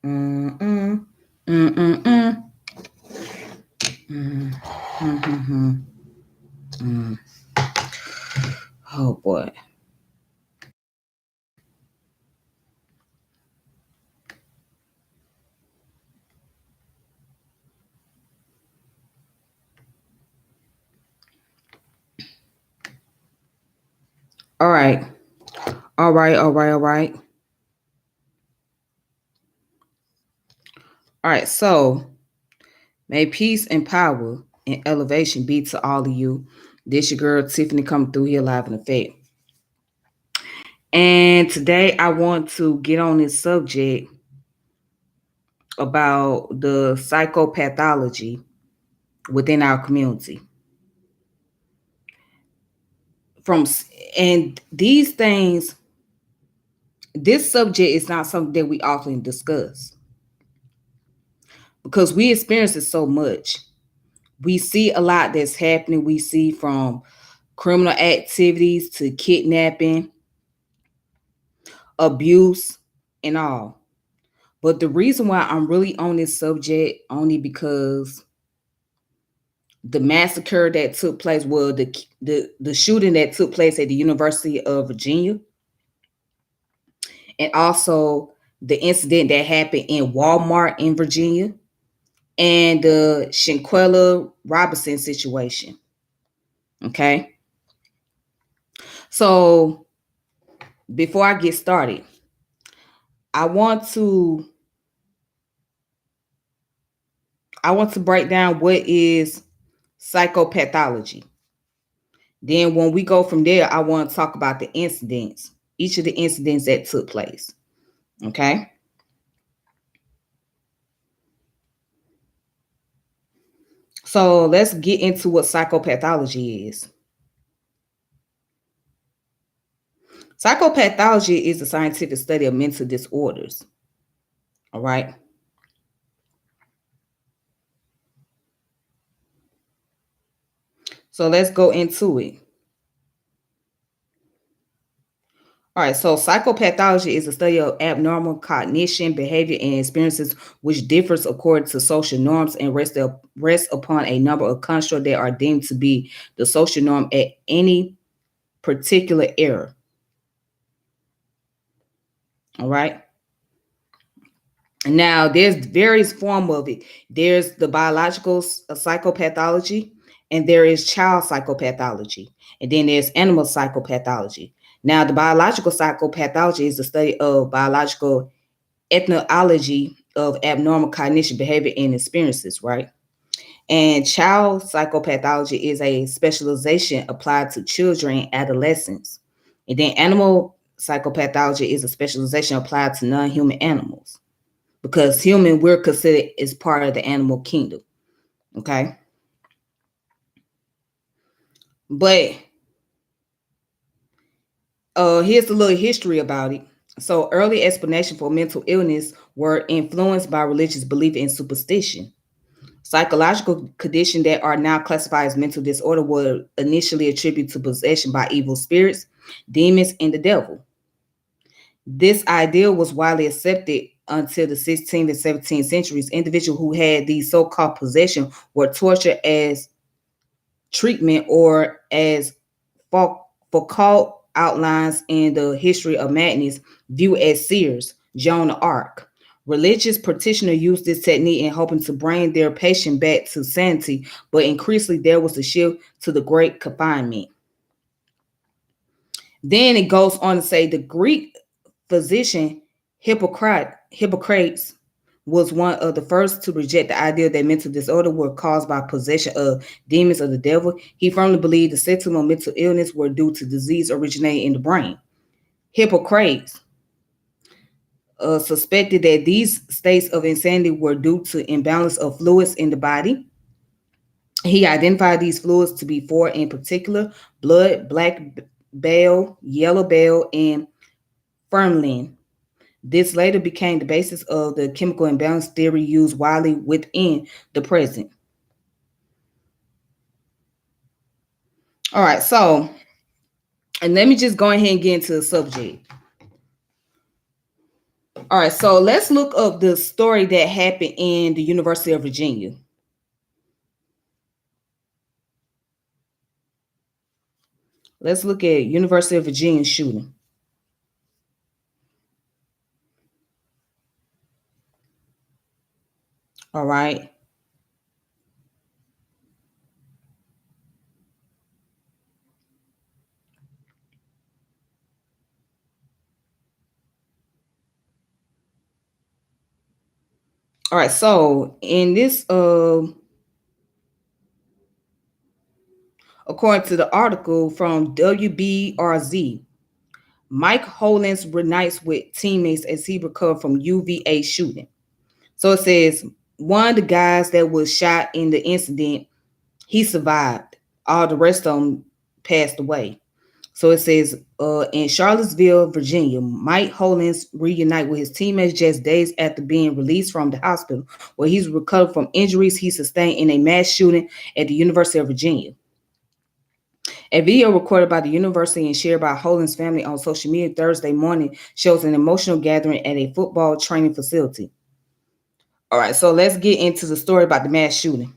Mm-mm. Mm-mm-mm. Mm. Mm-hmm. Mm. Oh boy. All right. All right. All right. All right. All right. So may peace and power and elevation be to all of you. This your girl Tiffany coming through here live in effect. And today I want to get on this subject about the psychopathology within our community. From and these things, this subject is not something that we often discuss because we experience it so much. We see a lot that's happening. We see from criminal activities to kidnapping, abuse, and all. But the reason why I'm really on this subject only because the massacre that took place, well, the shooting that took place at the University of Virginia, and also the incident that happened in Walmart in Virginia, and the Shanquella Robinson situation. Okay, so before I get started, I want to I want to break down what is psychopathology. Then when we go from there, I want to talk about the incidents, each of the incidents that took place. Okay. So let's get into what psychopathology is. Psychopathology is the scientific study of mental disorders. All right. So let's go into it. All right, so psychopathology is the study of abnormal cognition, behavior, and experiences which differs according to social norms and rest upon a number of constructs that are deemed to be the social norm at any particular era. All right. Now, there's various form of it. There's the biological psychopathology, and there is child psychopathology, and then there's animal psychopathology. Now, the biological psychopathology is the study of biological ethnology of abnormal cognition, behavior, and experiences, right? And child psychopathology is a specialization applied to children and adolescents. And then animal psychopathology is a specialization applied to non-human animals because human we're considered as part of the animal kingdom. Okay. But here's a little history about it. So early explanation for mental illness were influenced by religious belief and superstition. Psychological conditions that are now classified as mental disorder were initially attributed to possession by evil spirits, demons, and the devil. This idea was widely accepted until the 16th and 17th centuries. Individuals who had these so-called possession were tortured as treatment or as Foucault outlines in the History of Madness, viewed as seers, Joan of Arc. Religious practitioners used this technique in hoping to bring their patient back to sanity, but increasingly there was a shift to the great confinement. Then it goes on to say the Greek physician Hippocrates was one of the first to reject the idea that mental disorder were caused by possession of demons of the devil. He firmly believed the symptoms of mental illness were due to disease originating in the brain. Hippocrates suspected that these states of insanity were due to imbalance of fluids in the body. He identified these fluids to be four in particular: blood, black bile, yellow bile, and fermentin. This later became the basis of the chemical imbalance theory used widely within the present. All right, and let me just go ahead and get into the subject. All right, so let's look up the story that happened in the University of Virginia. Let's look at University of Virginia shooting. All right. All right. So in this, according to the article from WBRZ, Mike Hollins reunites with teammates as he recovered from UVA shooting. So it says one of the guys that was shot in the incident, he survived. All the rest of them passed away. So it says in Charlottesville, Virginia, Mike Hollins reunite with his teammates just days after being released from the hospital, where he's recovered from injuries he sustained in a mass shooting at the University of Virginia. A video recorded by the university and shared by Hollins' family on social media Thursday morning shows an emotional gathering at a football training facility. All right, so let's get into the story about the mass shooting.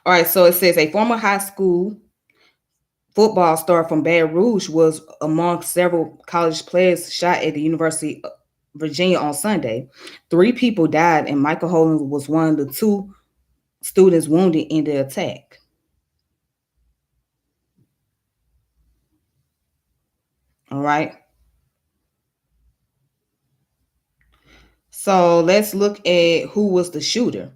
All right, so it says a former high school football star from Baton Rouge was among several college players shot at the University of Virginia on Sunday. 3 people died, and Michael Hollins was one of the 2 students wounded in the attack. All right. So let's look at who was the shooter.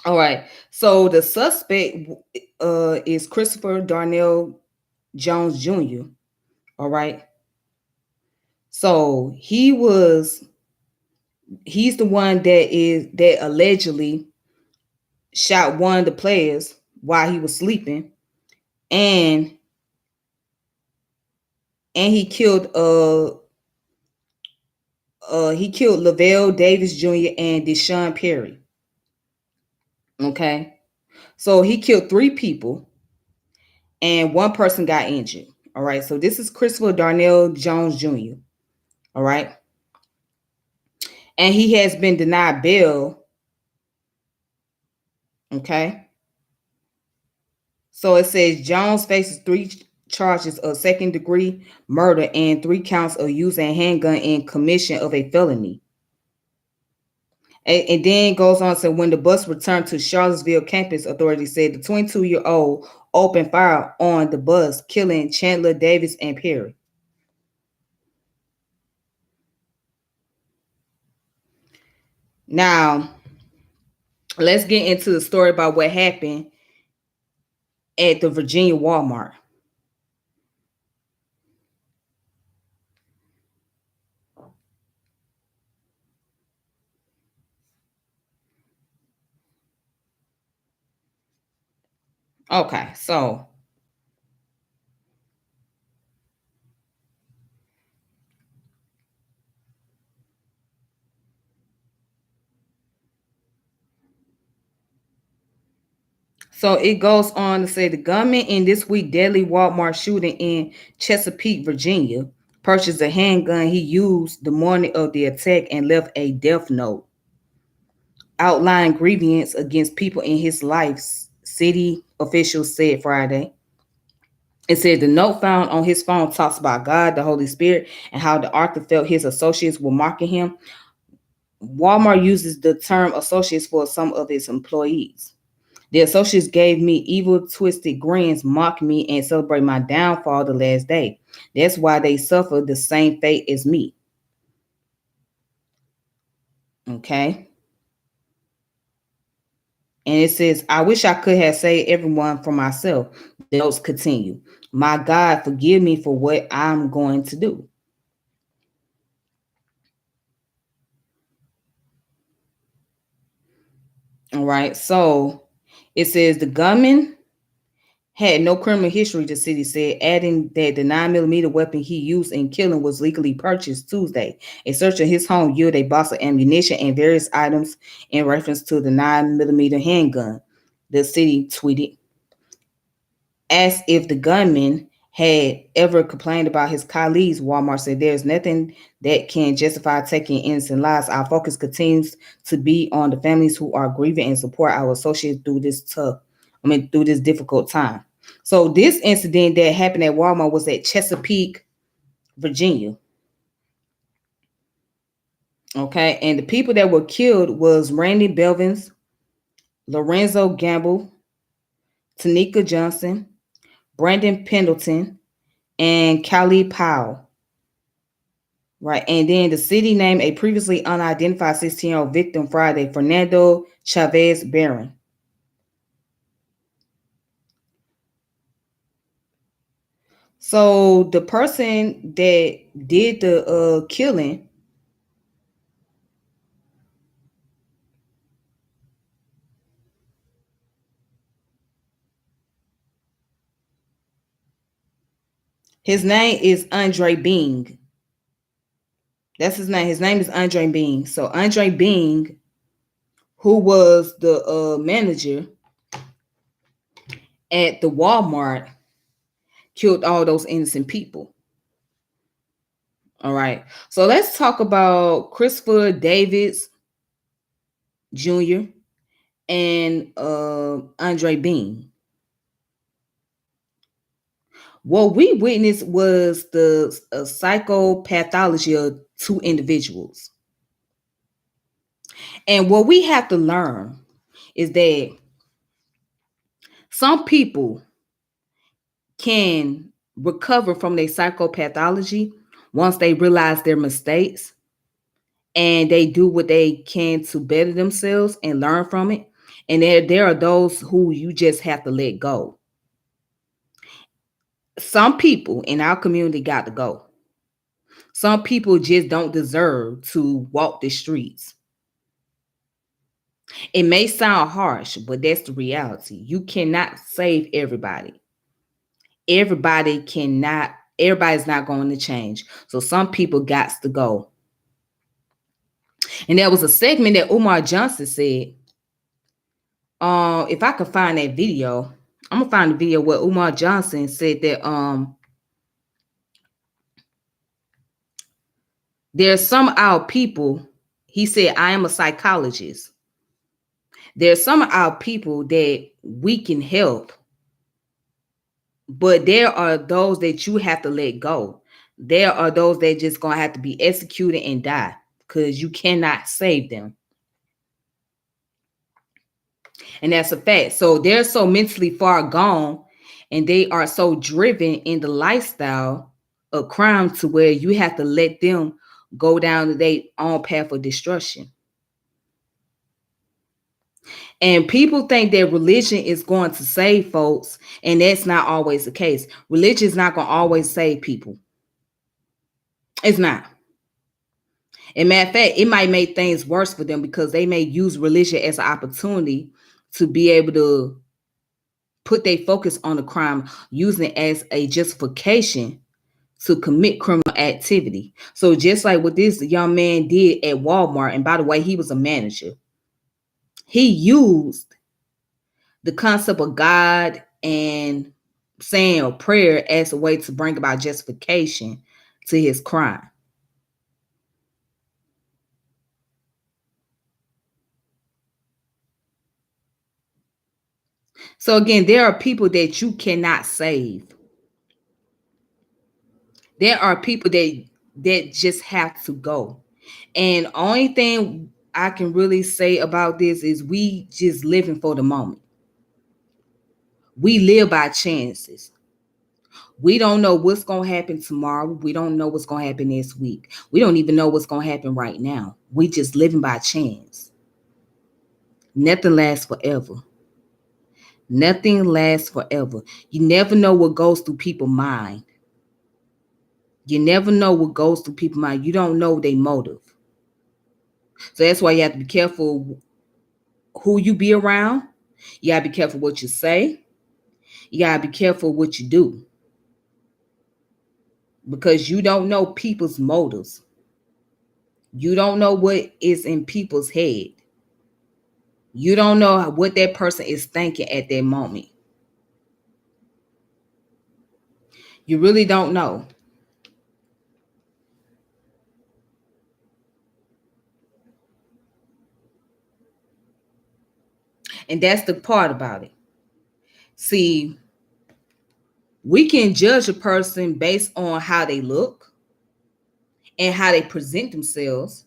All right. So the suspect is Christopher Darnell Jones Jr. All right. So he's the one that allegedly shot one of the players while he was sleeping, and he killed Lavelle Davis Jr. and Deshaun Perry. Okay. So he killed 3 people and 1 person got injured. All right. So this is Christopher Darnell Jones Jr. All right. And he has been denied bail. Okay. So it says Jones faces 3 charges of second-degree murder and 3 counts of using a handgun in commission of a felony. And then goes on to say when the bus returned to Charlottesville campus, authorities said the 22-year-old opened fire on the bus, killing Chandler, Davis, and Perry. Now, let's get into the story about what happened at the Virginia Walmart. Okay, so it goes on to say the gunman in this week deadly Walmart shooting in Chesapeake, Virginia, purchased a handgun he used the morning of the attack and left a death note outlining grievance against people in his life, city officials said Friday. It said the note found on his phone talks about God, the Holy Spirit, and how the author felt his associates were mocking him. Walmart uses the term associates for some of its employees. The associates gave me evil, twisted grins, mocked me, and celebrate my downfall the last day. That's why they suffer the same fate as me. Okay. And it says, I wish I could have saved everyone from myself. The notes continue. My God, forgive me for what I'm going to do. All right. So it says the gunman had no criminal history, the city said, adding that the 9mm weapon he used in killing was legally purchased Tuesday. A search of his home yielded a box of ammunition and various items in reference to the 9mm handgun, the city tweeted. As if the gunman had ever complained about his colleagues, Walmart said there's nothing that can justify taking innocent lives. Our focus continues to be on the families who are grieving and support our associates through this difficult time. So this incident that happened at Walmart was at Chesapeake, Virginia. Okay, and the people that were killed was Randy Belvins, Lorenzo Gamble, Tanika Johnson, Brandon Pendleton, and Callie Powell. Right. And then the city named a previously unidentified 16-year-old victim Friday, Fernando Chavez Barron. So the person that did the killing, his name is Andre Bing. That's his name. His name is Andre Bing. So Andre Bing, who was the manager at the Walmart, killed all those innocent people. All right. So let's talk about Christopher Davids Jr. and Andre Bean. What we witnessed was the psychopathology of two individuals. And what we have to learn is that some people can recover from their psychopathology once they realize their mistakes and they do what they can to better themselves and learn from it. And there are those who you just have to let go. Some people in our community got to go. Some people just don't deserve to walk the streets. It may sound harsh, but that's the reality. You cannot save everybody. Everybody's not going to change. So some people got to go. And there was a segment that Umar Johnson said, if I could find that video, I'm gonna find the video where Umar Johnson said that there's some of our people, he said, I am a psychologist. There's some of our people that we can help, but there are those that you have to let go. There are those that just gonna have to be executed and die because you cannot save them. And that's a fact. So they're so mentally far gone and they are so driven in the lifestyle of crime to where you have to let them go down their own path of destruction. And people think that religion is going to save folks, and that's not always the case. Religion is not going to always save people. It's not. And matter of fact, it might make things worse for them because they may use religion as an opportunity to be able to put their focus on the crime, using it as a justification to commit criminal activity. So just like what this young man did at Walmart, and by the way, he was a manager. He used the concept of God and saying a prayer as a way to bring about justification to his crime. So again, there are people that you cannot save. There are people that just have to go. And only thing I can really say about this is we just living for the moment. We live by chances. We don't know what's going to happen tomorrow. We don't know what's going to happen this week. We don't even know what's going to happen right now. We just living by chance. Nothing lasts forever. Nothing lasts forever. You never know what goes through people's mind. You never know what goes through people's mind. You don't know their motive. So that's why you have to be careful who you be around. You got to be careful what you say. You gotta be careful what you do because you don't know people's motives. You don't know what is in people's head. You don't know what that person is thinking at that moment. You really don't know. And that's the part about it. See, we can judge a person based on how they look and how they present themselves.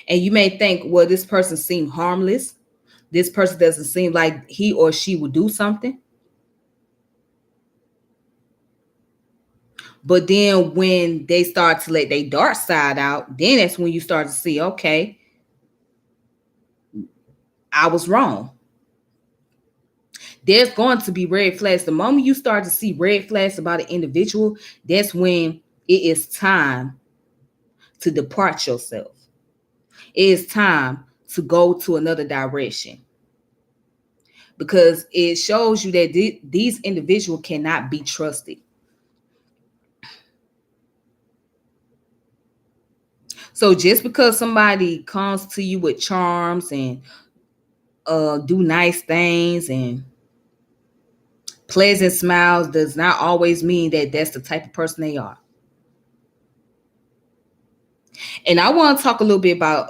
And you may think, well, this person seems harmless. This person doesn't seem like he or she would do something. But then when they start to let their dark side out, then that's when you start to see, okay, I was wrong. There's going to be red flags. The moment you start to see red flags about an individual, that's when it is time to depart yourself. It is time to go to another direction because it shows you that these individuals cannot be trusted. So just because somebody comes to you with charms and do nice things and pleasant smiles does not always mean that that's the type of person they are. And I want to talk a little bit about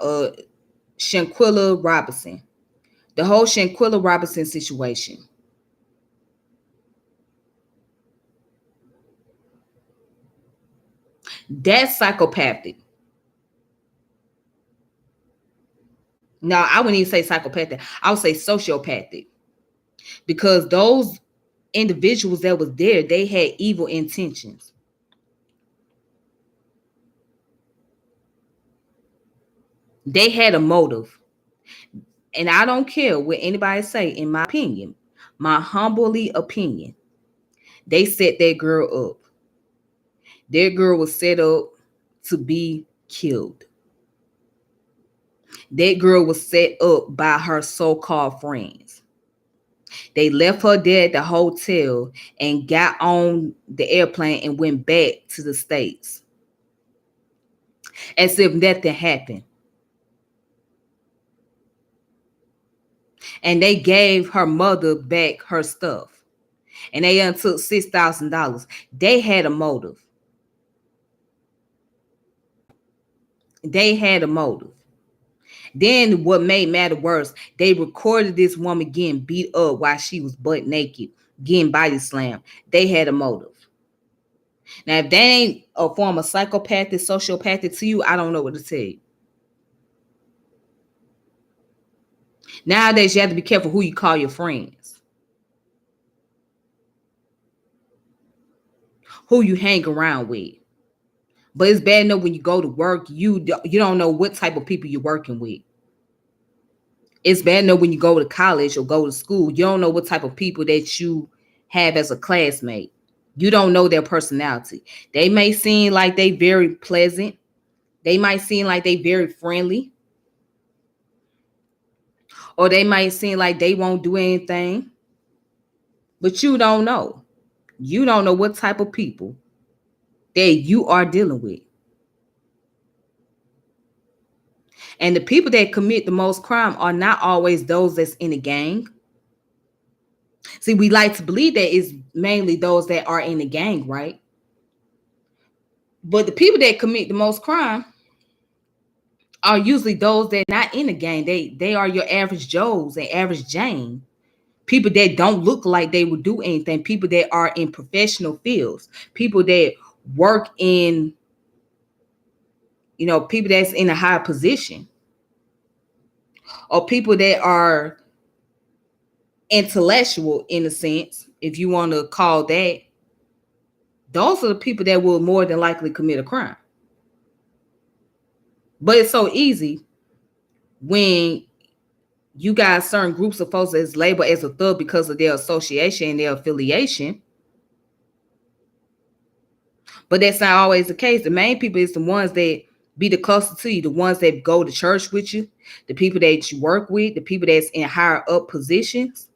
Shanquilla Robinson, the whole Shanquilla Robinson situation. That's psychopathic. No, I wouldn't even say psychopathic. I would say sociopathic because those individuals that was there, they had evil intentions. They had a motive. And I don't care what anybody say, in my opinion, my humbly opinion, they set that girl up. That girl was set up to be killed. That girl was set up by her so-called friends. They left her there at the hotel and got on the airplane and went back to the States as if nothing happened. And they gave her mother back her stuff. And they took $6,000. They had a motive. They had a motive. Then what made matter worse, they recorded this woman getting beat up while she was butt naked, getting body slammed. They had a motive. Now, if they ain't a form of psychopathic, sociopathic to you, I don't know what to tell you. Nowadays, you have to be careful who you call your friends, who you hang around with. But it's bad enough when you go to work, you don't know what type of people you're working with. It's bad enough when you go to college or go to school, you don't know what type of people that you have as a classmate. You don't know their personality. They may seem like they very pleasant. They might seem like they very friendly. Or they might seem like they won't do anything. But you don't know. You don't know what type of people that you are dealing with. And the people that commit the most crime are not always those that's in a gang. See, we like to believe that it's mainly those that are in the gang, right? But the people that commit the most crime are usually those that are not in the gang. They are your average Joes and average Jane. People that don't look like they would do anything. People that are in professional fields. People that work in, people that's in a high position. Or people that are intellectual in a sense, if you want to call that. Those are the people that will more than likely commit a crime. But it's so easy when you got certain groups of folks that's labeled as a thug because of their association and their affiliation. But that's not always the case. The main people is the ones that be the closest to you, the ones that go to church with you, the people that you work with, the people that's in higher up positions,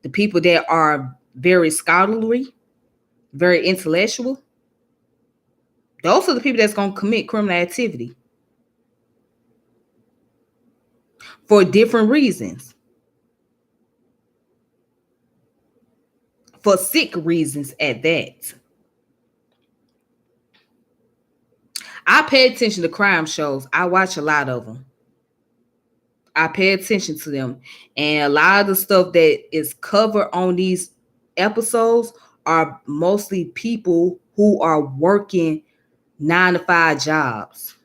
the people that are very scholarly, very intellectual, those are the people that's going to commit criminal activity for different reasons, for sick reasons at that. I pay attention to crime shows. I watch a lot of them. I pay attention to them. And a lot of the stuff that is covered on these episodes are mostly people who are working 9 to 5 jobs,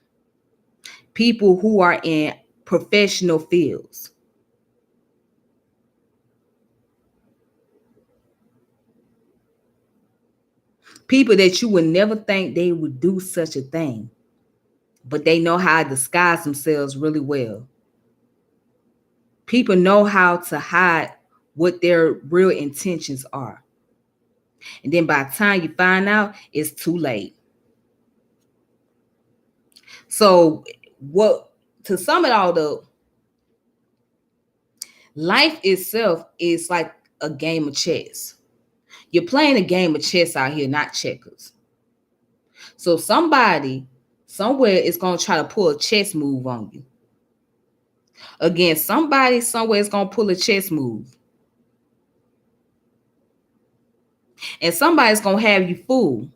people who are in professional fields. People that you would never think they would do such a thing, but they know how to disguise themselves really well. People know how to hide what their real intentions are. And then by the time you find out, it's too late. So, what to sum it all up, life itself is like a game of chess. You're playing a game of chess out here, not checkers. So somebody somewhere is going to try to pull a chess move on you. Again, somebody somewhere is going to pull a chess move. And somebody's going to have you fooled.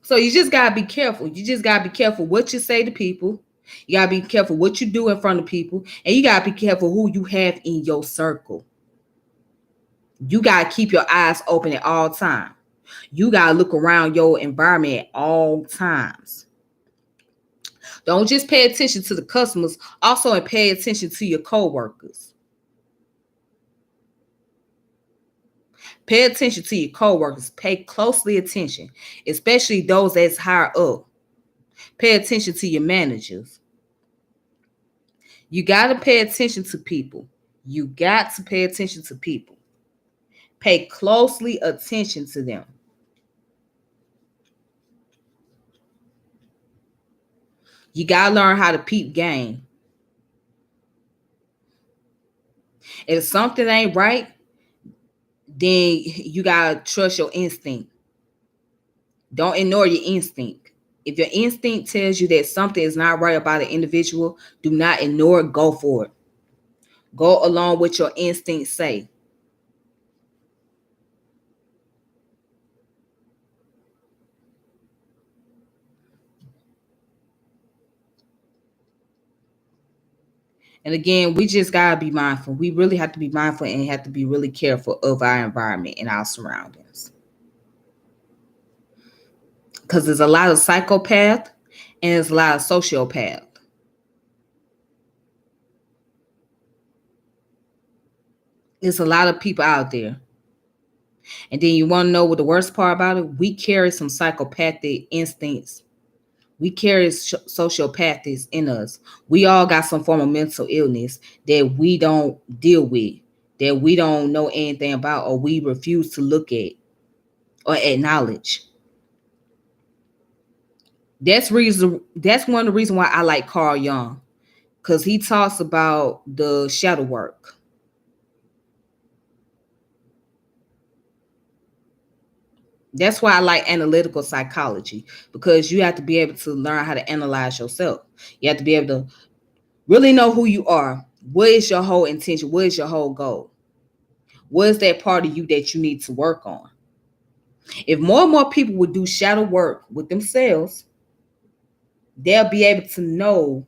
So you just got to be careful. You just got to be careful what you say to people. You got to be careful what you do in front of people. And you got to be careful who you have in your circle. You got to keep your eyes open at all times. You got to look around your environment at all times. Don't just pay attention to the customers, also pay attention to your coworkers. Pay attention to your coworkers. Pay closely attention, especially those that's higher up. Pay attention to your managers. You got to pay attention to people. You got to pay attention to people. Pay closely attention to them. You got to learn how to peep game. If something ain't right, then you got to trust your instinct. Don't ignore your instinct. If your instinct tells you that something is not right about an individual, do not ignore it. Go for it. Go along with your instincts say. And again, we just gotta be mindful. We really have to be mindful and have to be really careful of our environment and our surroundings. Because there's a lot of psychopath and there's a lot of sociopath. There's a lot of people out there. And then you want to know what the worst part about it? We carry some psychopathic instincts. We carry sociopathies in us. We all got some form of mental illness that we don't deal with, that we don't know anything about, or we refuse to look at or acknowledge. That's one of the reasons why I like Carl Jung, because he talks about the shadow work. That's why I like analytical psychology, because you have to be able to learn how to analyze yourself. You have to be able to really know who you are. What is your whole intention? What is your whole goal? What is that part of you that you need to work on? If more and more people would do shadow work with themselves, they'll be able to know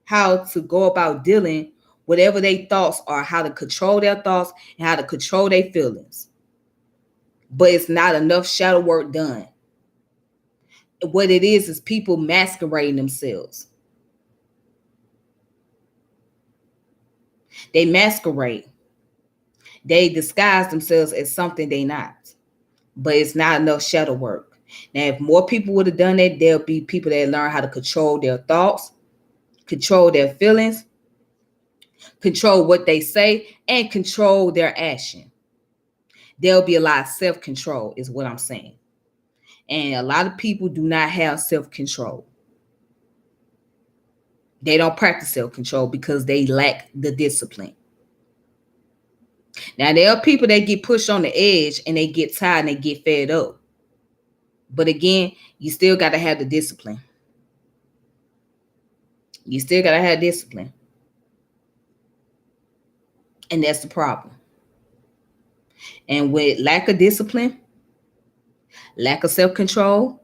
how to go about dealing whatever their thoughts are, how to control their thoughts and how to control their feelings. But it's not enough shadow work done. What it is people masquerading themselves. They masquerade. They disguise themselves as something they not. But it's not enough shadow work. Now, if more people would have done that, there'll be people that learn how to control their thoughts, control their feelings, control what they say, and control their action. There'll be a lot of self-control, is what I'm saying. And a lot of people do not have self-control. They don't practice self-control because they lack the discipline. Now, there are people that get pushed on the edge and they get tired and they get fed up. But again, you still got to have the discipline. You still got to have discipline. And that's the problem. And with lack of discipline, lack of self-control,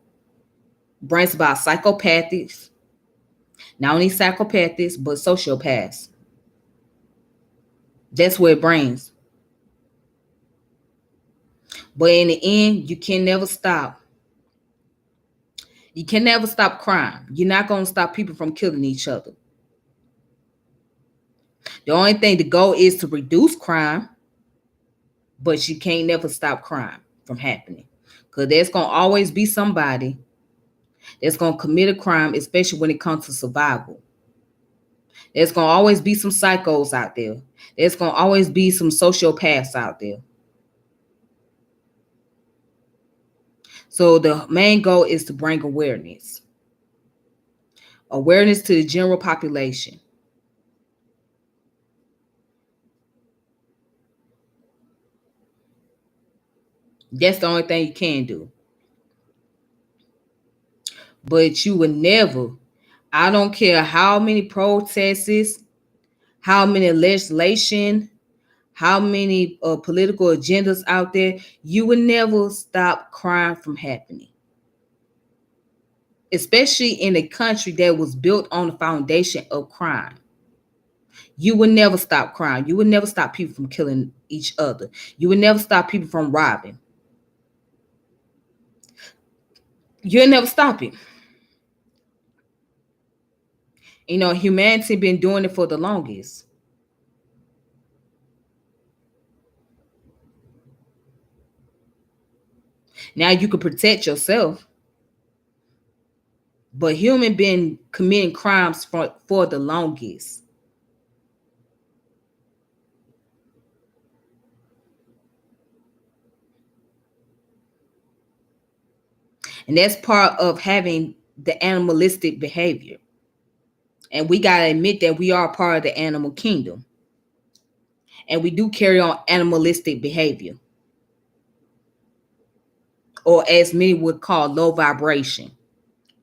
brings about psychopathies. Not only psychopathies, but sociopaths. That's where it brings. But in the end, you can never stop. You can never stop crime. You're not going to stop people from killing each other. The only thing, the goal is to reduce crime, but you can't never stop crime from happening. Because there's going to always be somebody that's going to commit a crime, especially when it comes to survival. There's going to always be some psychos out there. There's going to always be some sociopaths out there. So the main goal is to bring awareness. Awareness to the general population. That's the only thing you can do. But you would never, I don't care how many protests, how many legislation, how many political agendas out there, you would never stop crime from happening. Especially in a country that was built on the foundation of crime. You would never stop crime. You would never stop people from killing each other. You would never stop people from robbing. You'll never stop it. You know, humanity been doing it for the longest. Now you can protect yourself, but human been committing crimes for the longest. And that's part of having the animalistic behavior. And we got to admit that we are part of the animal kingdom. And we do carry on animalistic behavior. Or as many would call low vibration.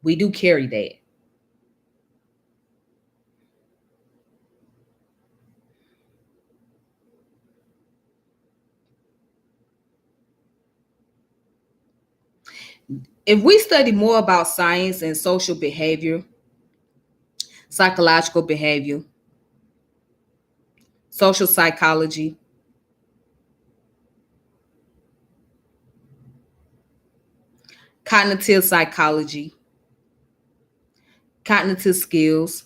We do carry that. If we study more about science and social behavior, psychological behavior, social psychology, cognitive psychology, cognitive skills,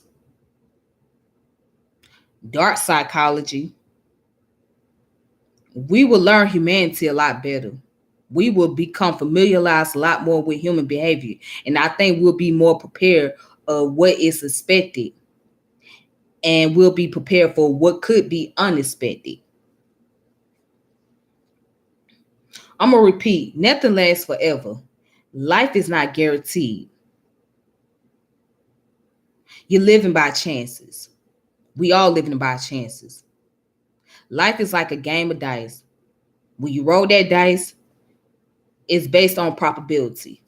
dark psychology, we will learn humanity a lot better. We will become familiarized a lot more with human behavior. And I think we'll be more prepared of what is expected. And we'll be prepared for what could be unexpected. I'm going to repeat, nothing lasts forever. Life is not guaranteed. You're living by chances. We all living by chances. Life is like a game of dice. When you roll that dice, it's based on probability.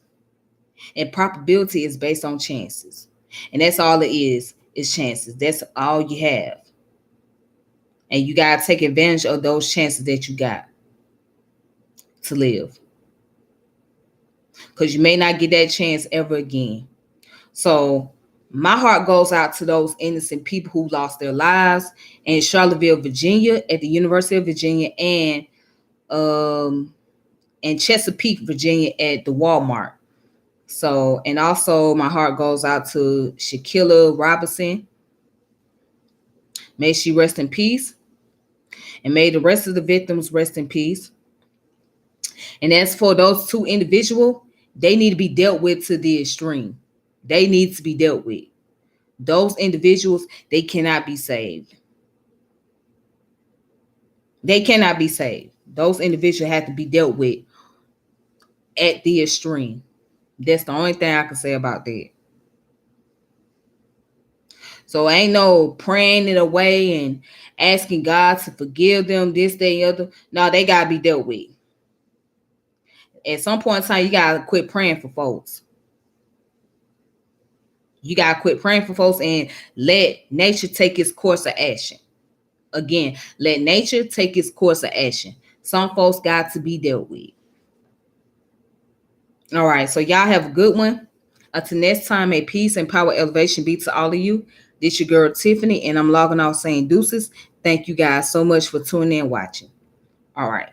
And probability is based on chances. And that's all it is chances. That's all you have. And you got to take advantage of those chances that you got to live. Because you may not get that chance ever again. So my heart goes out to those innocent people who lost their lives in Charlottesville, Virginia, at the University of Virginia, and in Chesapeake, Virginia, at the Walmart. So, and also my heart goes out to Shaquilla Robinson. May she rest in peace. And may the rest of the victims rest in peace. And as for those two individuals, they need to be dealt with to the extreme. They need to be dealt with. Those individuals, they cannot be saved. They cannot be saved. Those individuals have to be dealt with at the extreme. That's the only thing I can say about that. So ain't no praying it away and asking God to forgive them, this, that, and the other. No, they gotta be dealt with. At some point in time, you gotta quit praying for folks. You gotta quit praying for folks and let nature take its course of action. Again, let nature take its course of action. Some folks got to be dealt with. All right, so y'all have a good one. Until next time, may peace and power elevation be to all of you. This your girl Tiffany, and I'm logging off saying deuces. Thank you guys so much for tuning in and watching. All right.